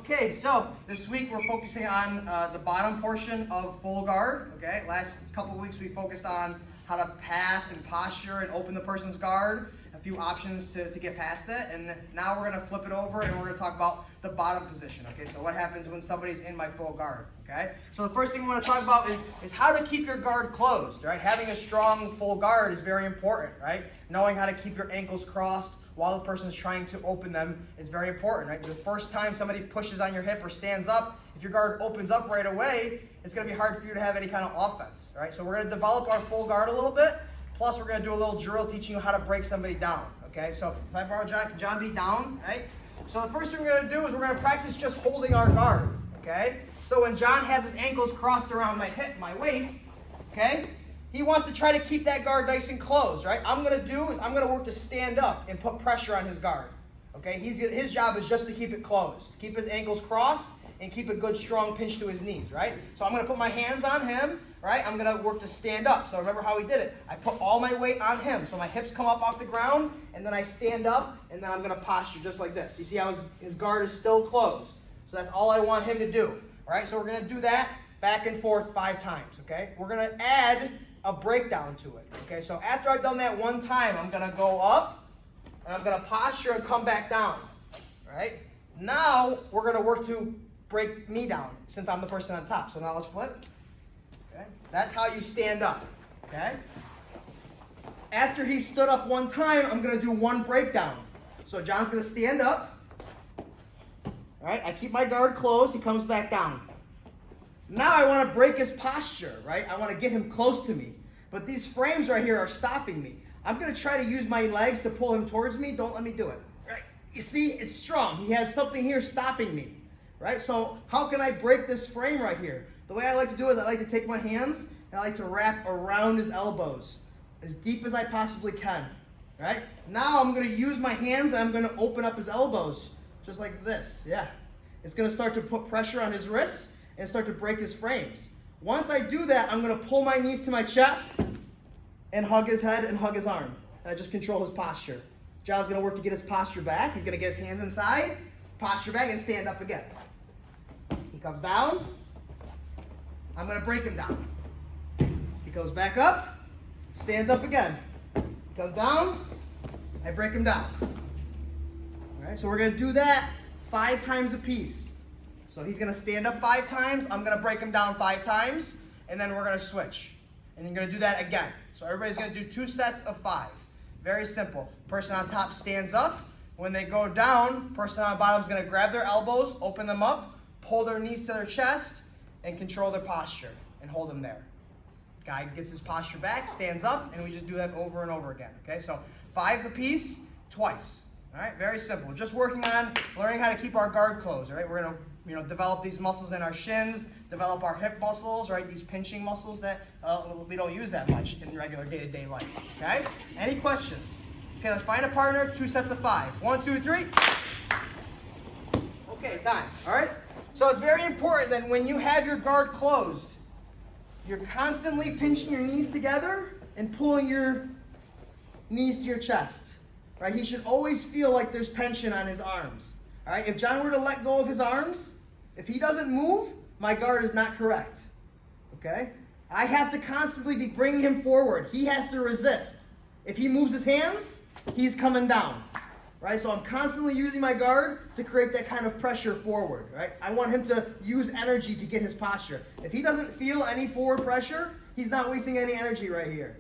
Okay, so this week we're focusing on the bottom portion of full guard. Okay, last couple of weeks we focused on how to pass and posture and open the person's guard, a few options to get past it, and now we're going to flip it over and we're going to talk about the bottom position. Okay, so what happens when somebody's in my full guard? Okay, so the first thing we want to talk about is how to keep your guard closed. Right, having a strong full guard is very important. Right, knowing how to keep your ankles crossed while the person's trying to open them is very important, right? The first time somebody pushes on your hip or stands up, if your guard opens up right away, it's going to be hard for you to have any kind of offense, right? So we're going to develop our full guard a little bit, plus we're going to do a little drill teaching you how to break somebody down, okay? So if I borrow John, can John be down, right? So the first thing we're going to do is we're going to practice just holding our guard, okay? So when John has his ankles crossed around my hip, my waist, okay? He wants to try to keep that guard nice and closed, right? I'm going to work to stand up and put pressure on his guard, okay? His job is just to keep it closed, keep his ankles crossed, and keep a good strong pinch to his knees, right? So I'm going to put my hands on him, right? I'm going to work to stand up. So remember how he did it. I put all my weight on him. So my hips come up off the ground, and then I stand up, and then I'm going to posture just like this. You see how his guard is still closed. So that's all I want him to do, all right? So we're going to do that back and forth 5 times, okay? We're going to add a breakdown to it, okay? So after I've done that one time, I'm going to go up, and I'm going to posture and come back down, right? Now, we're going to work to break me down, since I'm the person on top. So now let's flip, okay? That's how you stand up, okay? After he stood up one time, I'm going to do one breakdown. So John's going to stand up, all right? I keep my guard closed, he comes back down. Now I want to break his posture, right? I want to get him close to me. But these frames right here are stopping me. I'm going to try to use my legs to pull him towards me. Don't let me do it. Right? You see, it's strong. He has something here stopping me, right? So how can I break this frame right here? The way I like to do it is I like to take my hands and I like to wrap around his elbows as deep as I possibly can, right? Now I'm going to use my hands and I'm going to open up his elbows just like this. Yeah. It's going to start to put pressure on his wrists and start to break his frames. Once I do that, I'm going to pull my knees to my chest and hug his head and hug his arm. And I just control his posture. John's going to work to get his posture back. He's going to get his hands inside, posture back, and stand up again. He comes down. I'm going to break him down. He goes back up, stands up again. He comes down, I break him down. All right, so we're going to do that 5 times a piece. So he's going to stand up 5 times, I'm going to break him down 5 times, and then we're going to switch. And you're going to do that again. So everybody's going to do 2 sets of 5. Very simple. Person on top stands up. When they go down, person on bottom is going to grab their elbows, open them up, pull their knees to their chest, and control their posture, and hold them there. Guy gets his posture back, stands up, and we just do that over and over again. Okay, so 5 apiece, twice. All right, very simple. Just working on learning how to keep our guard closed. All right, we're going to develop these muscles in our shins, develop our hip muscles, right? These pinching muscles that we don't use that much in regular day-to-day life. Okay? Any questions? Okay, let's find a partner. 2 sets of 5. 1, 2, 3. Okay, time. All right. So it's very important that when you have your guard closed, you're constantly pinching your knees together and pulling your knees to your chest. Right? He should always feel like there's tension on his arms. All right? If John were to let go of his arms, if he doesn't move, my guard is not correct. Okay? I have to constantly be bringing him forward. He has to resist. If he moves his hands, he's coming down. Right? So I'm constantly using my guard to create that kind of pressure forward. Right? I want him to use energy to get his posture. If he doesn't feel any forward pressure, he's not wasting any energy right here.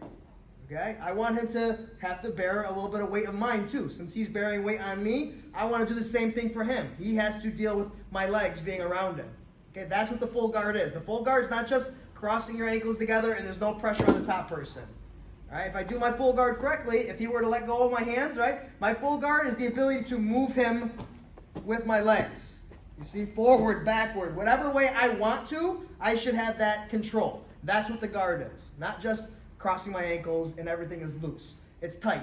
Okay? I want him to have to bear a little bit of weight of mine too. Since he's bearing weight on me, I want to do the same thing for him. He has to deal with my legs being around him. Okay? That's what the full guard is. The full guard is not just crossing your ankles together and there's no pressure on the top person. All right? If I do my full guard correctly, if he were to let go of my hands, right? My full guard is the ability to move him with my legs. You see, forward, backward, whatever way I want to, I should have that control. That's what the guard is. Not just crossing my ankles and everything is loose. It's tight.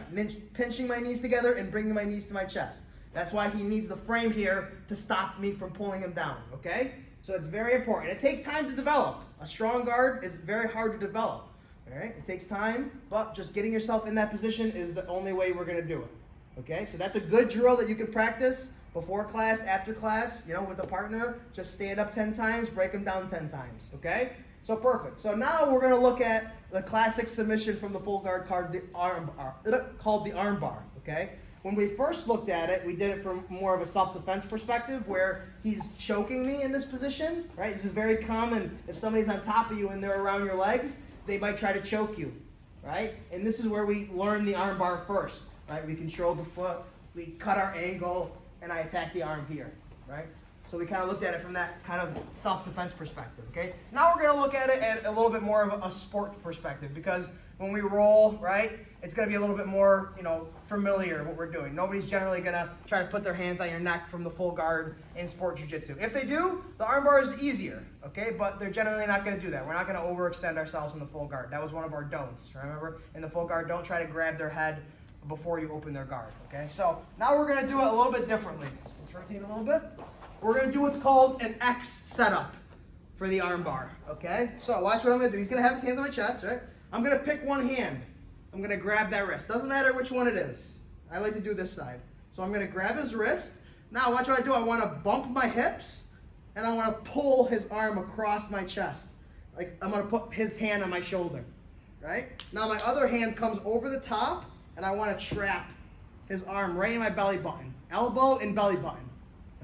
Pinching my knees together and bringing my knees to my chest. That's why he needs the frame here to stop me from pulling him down, okay? So it's very important. It takes time to develop. A strong guard is very hard to develop, all right? It takes time, but just getting yourself in that position is the only way we're going to do it, okay? So that's a good drill that you can practice Before class, after class, with a partner, just stand up 10 times, break them down 10 times, okay? So perfect. So now we're going to look at the classic submission from the full guard called the Armbar, okay? When we first looked at it, we did it from more of a self-defense perspective where he's choking me in this position, right? This is very common. If somebody's on top of you and they're around your legs, they might try to choke you, right? And this is where we learn the armbar first, right? We control the foot, we cut our angle, and I attack the arm here, right? So we kind of looked at it from that kind of self-defense perspective, okay? Now we're going to look at it at a little bit more of a sport perspective because when we roll, right, it's going to be a little bit more, familiar what we're doing. Nobody's generally going to try to put their hands on your neck from the full guard in sport jiu-jitsu. If they do, the armbar is easier, okay? But they're generally not going to do that. We're not going to overextend ourselves in the full guard. That was one of our don'ts, remember? In the full guard, don't try to grab their head before you open their guard, okay? So now we're going to do it a little bit differently. So let's rotate a little bit. We're going to do what's called an X setup for the armbar, okay? So watch what I'm going to do. He's going to have his hands on my chest, right? I'm going to pick one hand. I'm going to grab that wrist. Doesn't matter which one it is. I like to do this side. So I'm going to grab his wrist. Now watch what I do. I want to bump my hips, and I want to pull his arm across my chest. Like I'm going to put his hand on my shoulder, right? Now my other hand comes over the top, and I want to trap his arm right in my belly button. Elbow and belly button.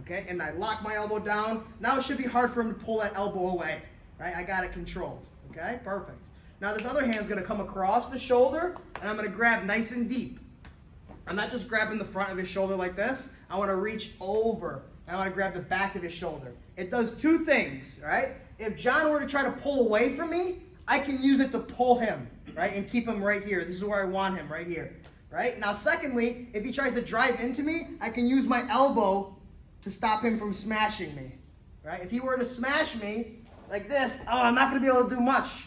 Okay, and I lock my elbow down. Now it should be hard for him to pull that elbow away, right? I got it controlled, okay? Perfect. Now this other hand's gonna come across the shoulder, and I'm gonna grab nice and deep. I'm not just grabbing the front of his shoulder like this. I wanna reach over, and I wanna grab the back of his shoulder. It does two things, right? If John were to try to pull away from me, I can use it to pull him, right? And keep him right here. This is where I want him, right here, right? Now secondly, if he tries to drive into me, I can use my elbow to stop him from smashing me, right? If he were to smash me like this, I'm not going to be able to do much,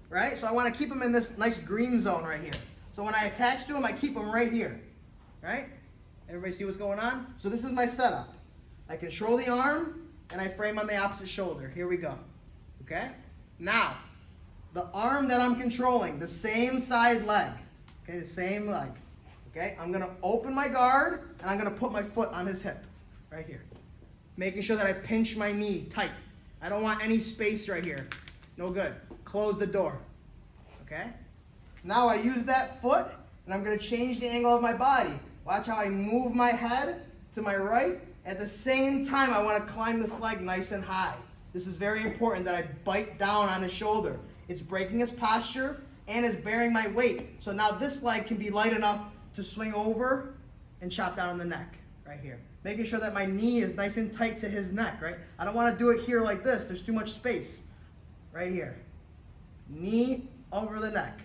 right? So I want to keep him in this nice green zone right here. So when I attach to him, I keep him right here, right? Everybody see what's going on? So this is my setup. I control the arm, and I frame on the opposite shoulder. Here we go, okay? Now, the arm that I'm controlling, the same side leg, okay, the same leg, okay? I'm going to open my guard, and I'm going to put my foot on his hip. Right here. Making sure that I pinch my knee tight. I don't want any space right here. No good. Close the door. Okay? Now I use that foot, and I'm going to change the angle of my body. Watch how I move my head to my right. At the same time, I want to climb this leg nice and high. This is very important that I bite down on his shoulder. It's breaking his posture, and it's bearing my weight. So now this leg can be light enough to swing over and chop down on the neck. Right here. Making sure that my knee is nice and tight to his neck, right? I don't want to do it here like this. There's too much space. Right here. Knee over the neck.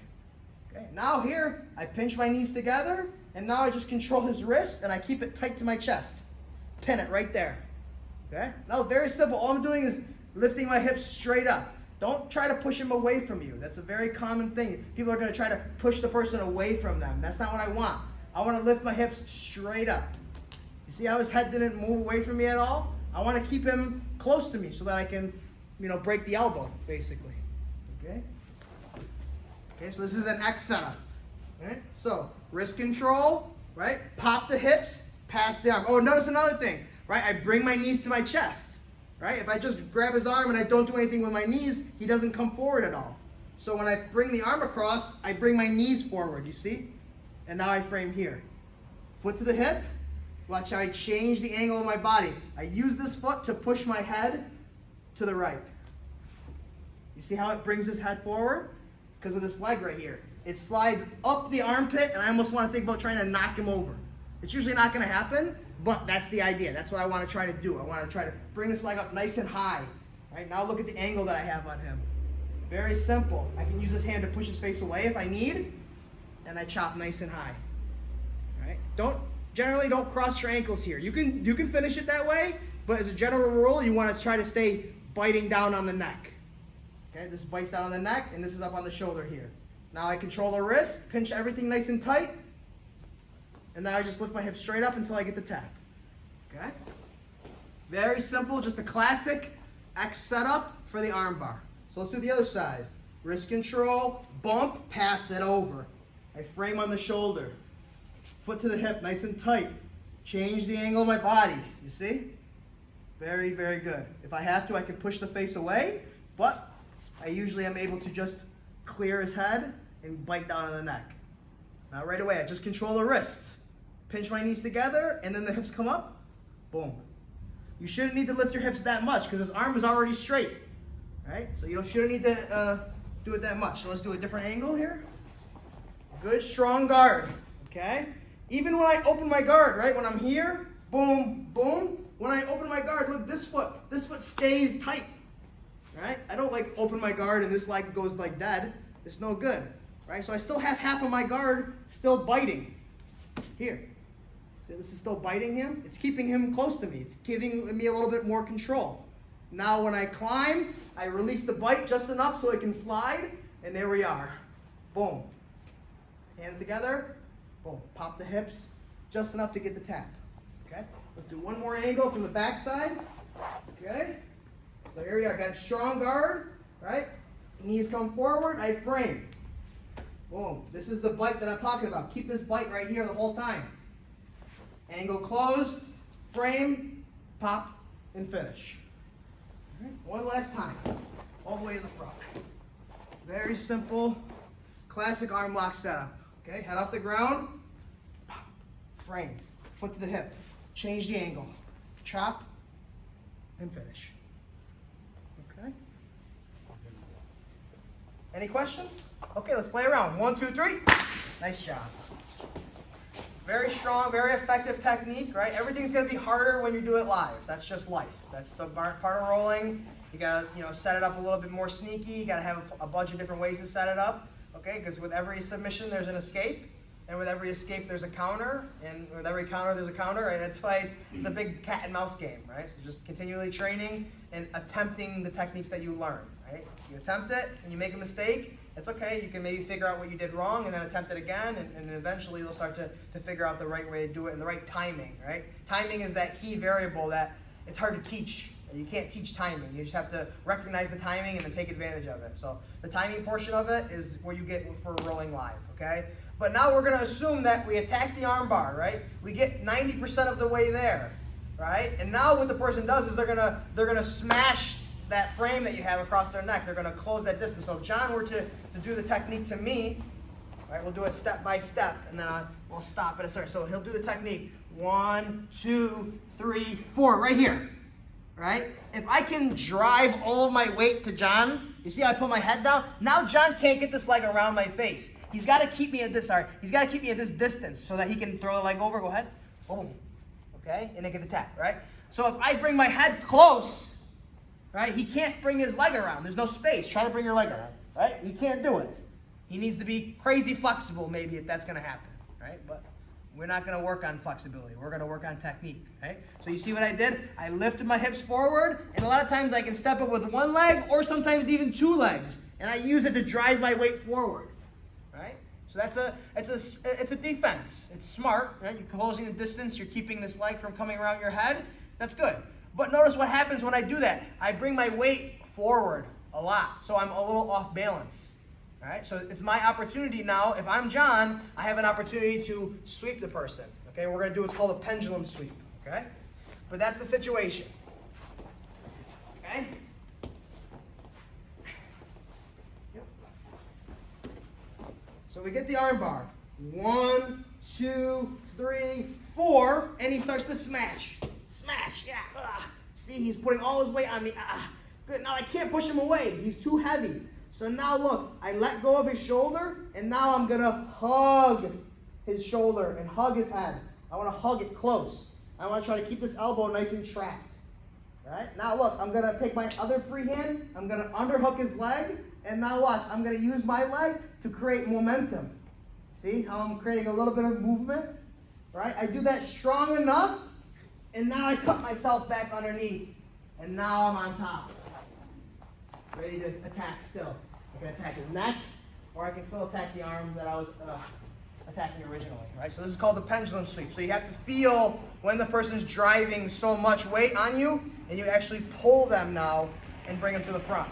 Okay, now here, I pinch my knees together, and now I just control his wrist, and I keep it tight to my chest. Pin it right there. Okay? Now, very simple. All I'm doing is lifting my hips straight up. Don't try to push him away from you. That's a very common thing. People are going to try to push the person away from them. That's not what I want. I want to lift my hips straight up. You see how his head didn't move away from me at all? I want to keep him close to me so that I can, break the elbow, basically. Okay? Okay, so this is an X setup. Okay? So, wrist control, right? Pop the hips, pass the arm. Oh, notice another thing, right? I bring my knees to my chest, right? If I just grab his arm and I don't do anything with my knees, he doesn't come forward at all. So when I bring the arm across, I bring my knees forward, you see? And now I frame here. Foot to the hip. Watch how I change the angle of my body. I use this foot to push my head to the right. You see how it brings his head forward? Because of this leg right here. It slides up the armpit, and I almost want to think about trying to knock him over. It's usually not going to happen, but that's the idea. That's what I want to try to do. I want to try to bring this leg up nice and high. Right, now look at the angle that I have on him. Very simple. I can use this hand to push his face away if I need, and I chop nice and high. Right? Generally don't cross your ankles here. You can finish it that way, but as a general rule, you want to try to stay biting down on the neck. Okay, this bites down on the neck, and this is up on the shoulder here. Now I control the wrist, pinch everything nice and tight, and then I just lift my hips straight up until I get the tap. Okay? Very simple, just a classic X setup for the armbar. So let's do the other side. Wrist control, bump, pass it over. I frame on the shoulder. Foot to the hip, nice and tight. Change the angle of my body. You see? Very, very good. If I have to, I can push the face away, but I usually am able to just clear his head and bite down on the neck. Not right away. I just control the wrists. Pinch my knees together, and then the hips come up. Boom. You shouldn't need to lift your hips that much because his arm is already straight. Right? So you shouldn't need to do it that much. So let's do a different angle here. Good, strong guard. Okay? Even when I open my guard, right? When I'm here, boom, boom. When I open my guard, look, this foot stays tight. Right? I don't like open my guard and this leg goes like dead. It's no good. Right? So I still have half of my guard still biting. Here. See, this is still biting him. It's keeping him close to me. It's giving me a little bit more control. Now when I climb, I release the bite just enough so it can slide, and there we are. Boom. Hands together. Boom. Pop the hips just enough to get the tap. Okay? Let's do one more angle from the back side. Okay? So here we are. Got a strong guard, right? Knees come forward. I frame. Boom. This is the bite that I'm talking about. Keep this bite right here the whole time. Angle closed, frame, pop, and finish. All right, one last time, all the way to the front. Very simple, classic arm lock setup. Okay, head off the ground, pop, frame, foot to the hip, change the angle, chop, and finish. Okay. Any questions? Okay, let's play around. 1, 2, 3. Nice job. Very strong, very effective technique, right? Everything's going to be harder when you do it live. That's just life. That's the part of rolling. You got to, set it up a little bit more sneaky. You got to have a bunch of different ways to set it up, okay? Because with every submission, there's an escape. And with every escape, there's a counter. And with every counter, there's a counter, right? That's why it's a big cat and mouse game, right? So just continually training and attempting the techniques that you learn, right? You attempt it and you make a mistake, it's okay. You can maybe figure out what you did wrong and then attempt it again, and eventually you'll start to figure out the right way to do it and the right timing, right? Timing is that key variable that it's hard to teach. You can't teach timing. You just have to recognize the timing and then take advantage of it. So the timing portion of it is where you get for rolling live, okay? But now we're going to assume that we attack the arm bar, right? We get 90% of the way there, right? And now what the person does is they're gonna smash that frame that you have across their neck. They're going to close that distance. So if John were to do the technique to me, right, we'll do it step by step, and then we'll stop at a certain. So he'll do the technique. 1, 2, 3, 4, right here, right? If I can drive all of my weight to John, you see how I put my head down? Now John can't get this leg around my face. He's got to keep me at this. He's got to keep me at this distance so that he can throw the leg over. Go ahead. Boom. Okay, and then get the tap, right? So if I bring my head close, right, he can't bring his leg around. There's no space. Try to bring your leg around, right? He can't do it. He needs to be crazy flexible, maybe, if that's going to happen, right? But we're not going to work on flexibility. We're going to work on technique, right? So you see what I did? I lifted my hips forward, and a lot of times I can step up with one leg or sometimes even 2 legs, and I use it to drive my weight forward, right? So it's a defense. It's smart, right? You're closing the distance. You're keeping this leg from coming around your head. That's good. But notice what happens when I do that. I bring my weight forward a lot, so I'm a little off balance. All right, so it's my opportunity now. If I'm John, I have an opportunity to sweep the person. Okay, we're going to do what's called a pendulum sweep. Okay, but that's the situation. Okay. Yep. So we get the arm bar. 1, 2, 3, 4, and he starts to smash. Smash, yeah. See, he's putting all his weight on me. Good, now I can't push him away. He's too heavy. So now look, I let go of his shoulder, and now I'm going to hug his shoulder and hug his head. I want to hug it close. I want to try to keep this elbow nice and trapped. Right? Now look, I'm going to take my other free hand, I'm going to underhook his leg, and now watch, I'm going to use my leg to create momentum. See how I'm creating a little bit of movement? Right? I do that strong enough, and now I cut myself back underneath, and now I'm on top. Ready to attack still. I can attack his neck, or I can still attack the arm that I was attacking originally. Right? So this is called the pendulum sweep. So you have to feel when the person's driving so much weight on you, and you actually pull them now and bring them to the front.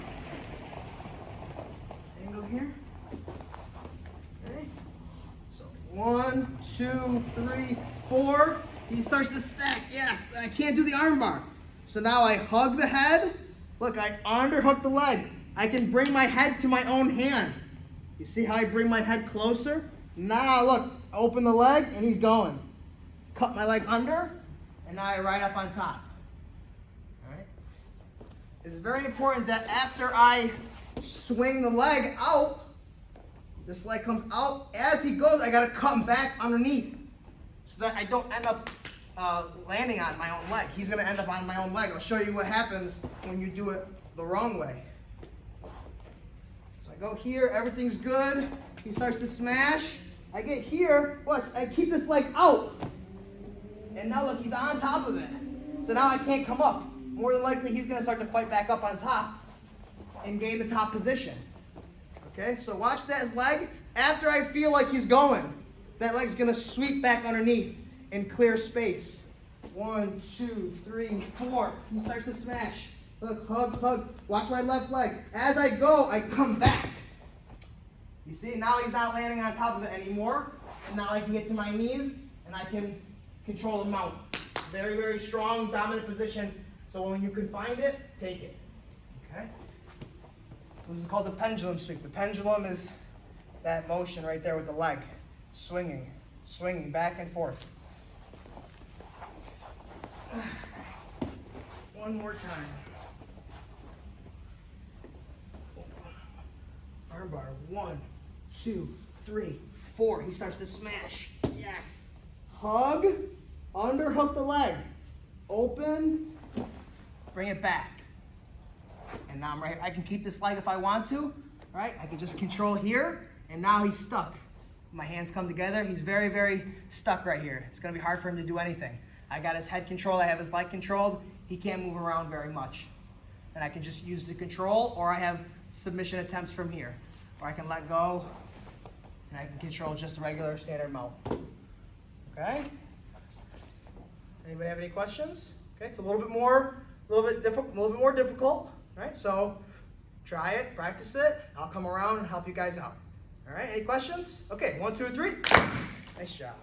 This angle here. Okay. So 1, 2, 3, 4. He starts to stack. Yes, I can't do the arm bar. So now I hug the head. Look, I underhook the leg. I can bring my head to my own hand. You see how I bring my head closer? Now look, open the leg and he's going. Cut my leg under and now I ride up on top. All right. It's very important that after I swing the leg out, this leg comes out. As he goes, I gotta cut him back underneath so that I don't end up landing on my own leg. He's gonna end up on my own leg. I'll show you what happens when you do it the wrong way. So I go here, everything's good. He starts to smash. I get here, watch, I keep this leg out. And now look, he's on top of it. So now I can't come up. More than likely, he's gonna start to fight back up on top and gain the top position. Okay, so watch that leg. After I feel like he's going, that leg's gonna sweep back underneath and clear space. 1, 2, 3, 4. He starts to smash. Look, hug, hug. Watch my left leg. As I go, I come back. You see, now he's not landing on top of it anymore. And now I can get to my knees and I can control the mount. Very, very strong, dominant position. So when you can find it, take it. Okay? So this is called the pendulum sweep. The pendulum is that motion right there with the leg. Swinging, swinging back and forth. One more time. Armbar. 1, 2, 3, 4. He starts to smash. Yes. Hug. Underhook the leg. Open. Bring it back. And now I'm right here. I can keep this leg if I want to. Right? I can just control here. And now he's stuck. My hands come together. He's very, very stuck right here. It's going to be hard for him to do anything. I got his head controlled. I have his leg controlled. He can't move around very much. And I can just use the control, or I have submission attempts from here. Or I can let go, and I can control just a regular standard mount. Okay? Anybody have any questions? Okay, it's a little bit more difficult. Right? So try it, practice it. I'll come around and help you guys out. All right, any questions? Okay, 1, 2, 3. Nice job.